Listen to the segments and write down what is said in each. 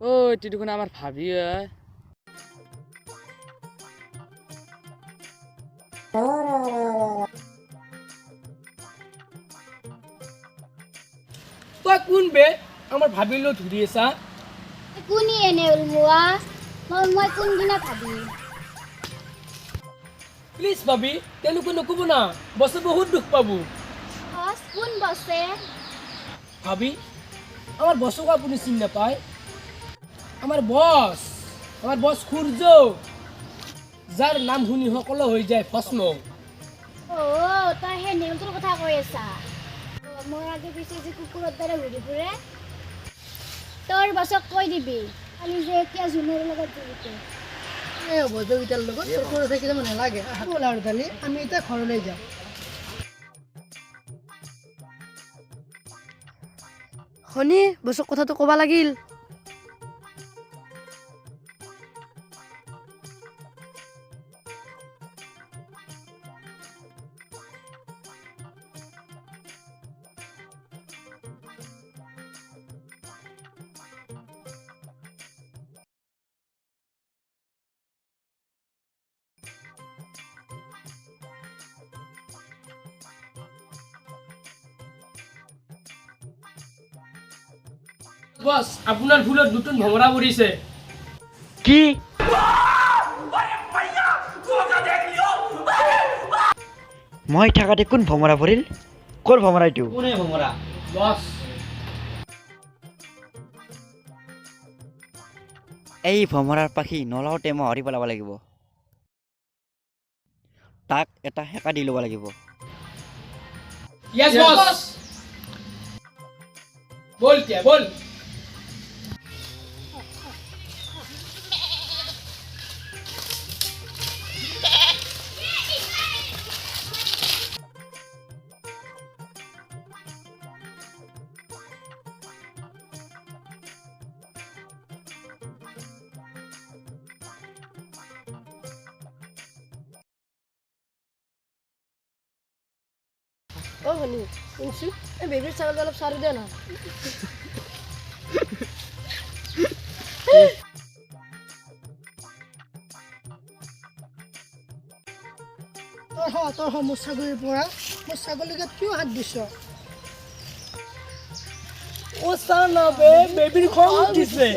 ও টিটুকুন আমাৰ ভাবি তই কোন বে আমাৰ ভাবিলো ধৰি আছা কোনি এনে উলমুৱা মই কোনদিনা ভাবি প্লিজ ভাবি তেনেকৈ নকব না বছে বহুত দুখ পাব বস কোন বসে ভাবি আমার বসক আপুনি চিনি নাপায় আমার বস সূর্য যার নাম শুনি সকলো হৈ যায় ভস্ম ও তই হে নেউলটোৰ কথা কৈ আছা মোৰ আগে পিছে যে কুকুৰৰ দৰে ঘূৰি ফুৰে তোৰ বসক কৈ দিবি কালি যে এতিয়া জুনৰ লগত জড়িত বজগীটাৰ লগত সৰু থাকিলে মানে নালাগে ব'ল আৰু দালি আমি এতিয়া ঘৰলৈ যাওঁ শনি বছক কথাটো ক'বা লাগিল বস আপোনাৰ ভুলত নতুন ভমৰা পৰিছে কি মই থাকাতে কোন ভমৰা পৰিল ক'ৰ ভমৰা এইটো কোনে ভমৰা বস এই ভমৰাৰ পাখি নলাওতে মই হৰি পেলাব লাগিব তাক এটা হেঁকা দি ল'ব লাগিব ইয়েস বস বল কে বল অ শনি শুনছো এই বেবীৰ ছাগলটো অলপ চাৰি দে না তোৰ মোৰ ছাগলীৰ পৰা মোৰ ছাগলীকে কিয় হাত দিছ ও সানা বে বেবির খং উঠিছে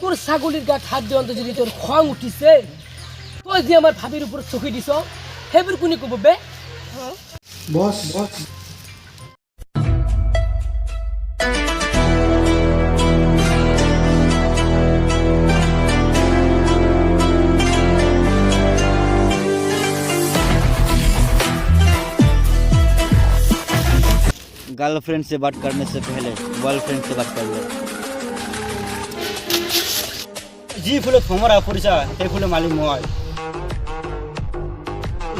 তোর ছাগলির গাত হাত দিওঁতে যদি তোর খং উঠিছে তই যে আমার ভাবির উপর চকি দিছ হেবির কোনি কব বে বস गर्लफ्रेंड से बात करने से पहले बॉयफ्रेंड से बात कर लो जी ফুলে ভমৰা পৰিছা সেই ফুলে মালিক মই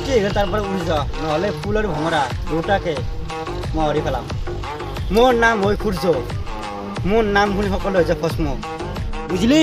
কি তাৰ পৰা উৰি যা নহলে ফুলৰ ভমৰা দুটাকে মই হৰি পেলাম মোৰ নাম হৈ সূৰ্য মোৰ নাম শুনি সকলো হৈ যায় ভস্ম বুজিলি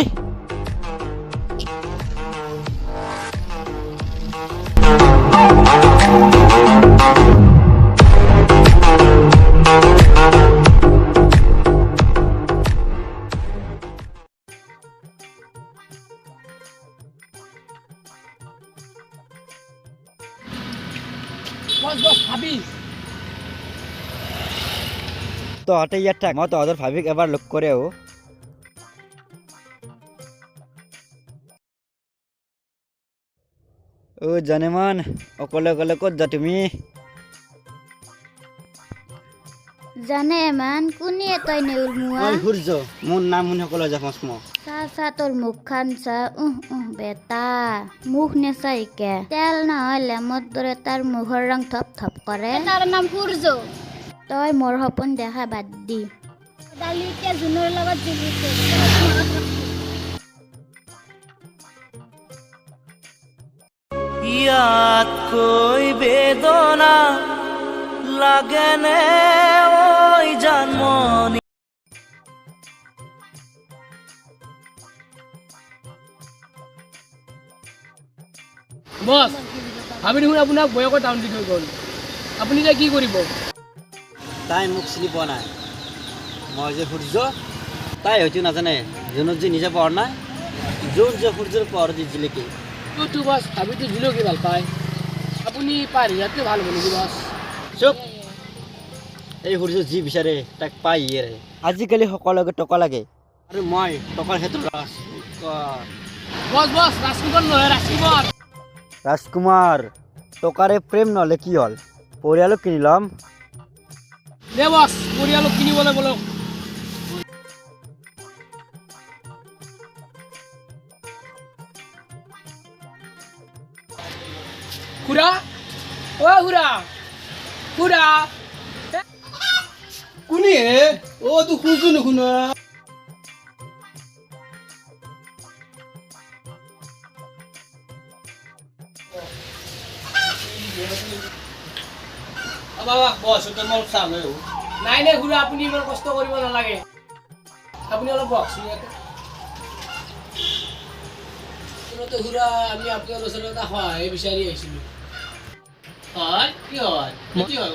বস বস ভাবি তহঁতে ইয়াত থাক মই তহঁতৰ ভাবিক এবাৰ লগ কৰে ও জানেমান অকলে অকলে ক'ত যা তুমি জানে মান কোনি তই নেউলমুৱা মই সূৰ্য মোৰ নাম শুনি সকলো হৈ যায় ভস্ম চা তোৰ মুখখন চা বেটা মুখ নেচাইকে তেল নহয় লেমত দৰে তাৰ মুখৰ ৰং থপ থপ কৰে তাৰ নাম সূৰ্য তই মোৰ সপোন দেখা বাদ দি দালি এতিয়া জুনৰ লগত জড়িত ইয়াতকৈ বেদনা লাগেনে ওই জানমনি বস ভাবি দেখোন আপোনাক বয়কত টাউন দি থৈ গ'ল আপুনি এতিয়া কি কৰিব? তাই মোক চিনি পোৱা নাই মই যে সূৰ্য তাই হয়তো নাজানে যোনত যে নিজে পোৱা নাই যোন যে সূৰ্যৰ পোহৰ দি জিলিকি তো বছ ভাবিতো জিলকি ভাল পায় আপুনি পাৰি ইয়াতে ভাল হ'ব নেকি বছ? চুপ এই সূৰ্য যি বিচাৰে তাক পাই ইয়েৰে আজিকালি সকলোকে টকা লাগে আৰু মই টকাৰ ক্ষেত্ৰত বছ ৰাজকুমাৰ নহয় ৰাজকুমাৰ। ৰাজকুমাৰ টকাৰে প্ৰেম নহ'লে কি হ'ল পৰিয়ালক কিনি ল'ম দে বছ পৰিয়ালক কিনিবলৈ বলক। খুৰা অ খুৰা কোনে ও তো খুঁজছো নুশুনা বাবা বস তো মই চাম নাই খুৰা আপুনি ইমান কষ্ট কৰিব নালাগে আপুনি অলপ বকচোন ইয়াতে। খুৰা আমি আপোনাৰ ওচৰত এটা সহায় বিচাৰি আহিছিলোঁ। হয় কি হয় কি হয়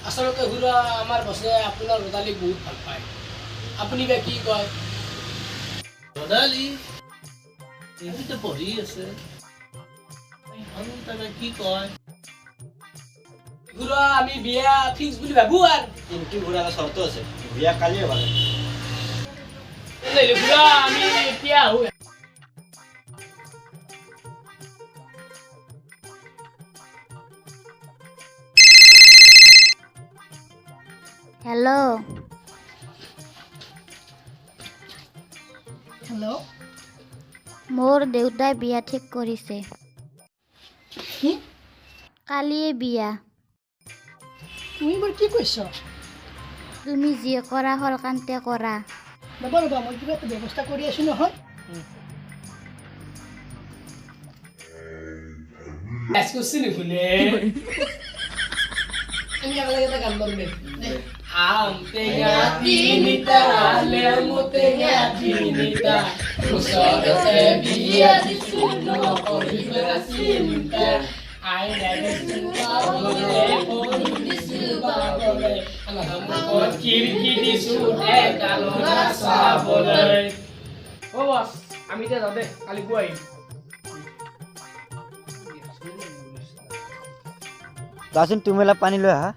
আচলতে খুৰা আমাৰ বছে আপোনাৰ ৰদালিক বহুত ভাল পায় আপুনি বা কি কয়? ৰদালি এইটো পঢ়ি আছে তাকে কি কয় খুৰা আমি বিয়া ফিক্স বুলি ভাবো আৰু কিন্তু ঘূৰা চৰ্ত আছে বিয়া কালিয়ে ভালে খুৰা আমি এতিয়া আহো। হেল্ল' হেল্ল' মোৰ দেউতাই বিয়া ঠিক কৰিছে কি কালিয়ে বিয়া তুমি বাৰু কি কৈছ? তুমি যি কৰা সলকান্তে কৰা ৰ'বা মই কিবা এটা ব্যৱস্থা কৰি আছো নহয়। নুশুনে আমি একেলগে এটা গান গাম দে। আম টেঙা তিনিটা লেমু টেঙা তিনিটা ওচৰতে বিয়া দিছো নকৰিবা চিন্তা আই লাগিছো পাবলৈ ফোন দিছো পাবলৈ মুখত খিৰিকী দিছো একালনা চাবলৈ। অ বছ আমি এতিয়া যাওঁ দে কালি পুৱা আহিম। যাচোন তুমি অলপ পানী লৈ আহা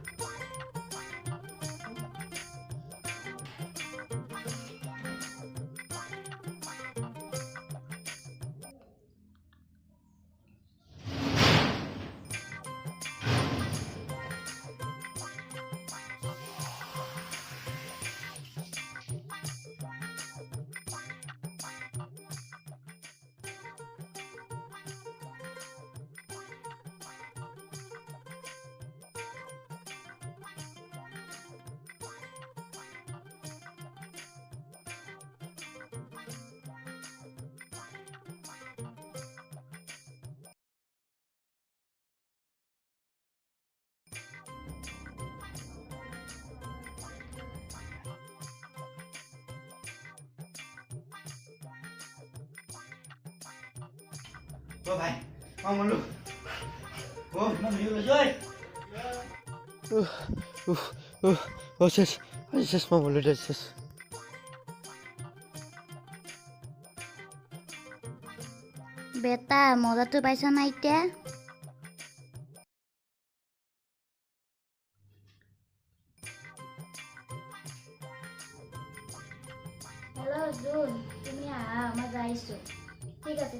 ও ভাই মলু ও মলু জয় ও শেষ মলু শেষ বেটা মজাটো পাইছ না এতিয়া হেল্ল' জুন তুমি আহা মই যাইছো ঠিক আছে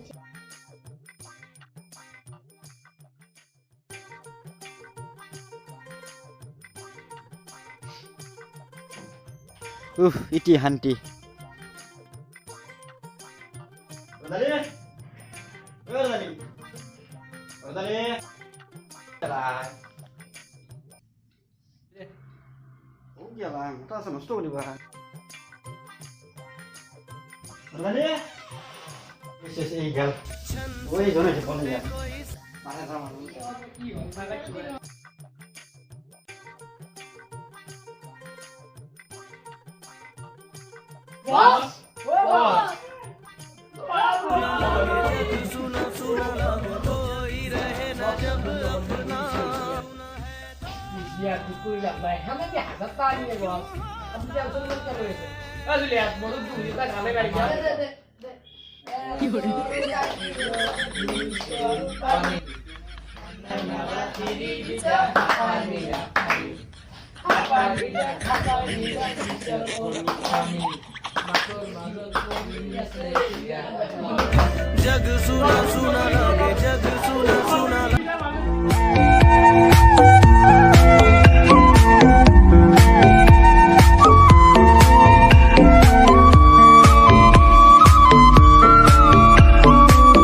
ইতি শান্তি নষ্ট কৰিব এই গেল ওই জনে বিয়া ঠিক কৰি লাভ নাই আমি 1000 টাকা নিয়ে বস আপনি টেনশন করতে কেন হয়েছে আসলে মদত দুই টাকা ঘামে গাড়ি কি করে जग सुना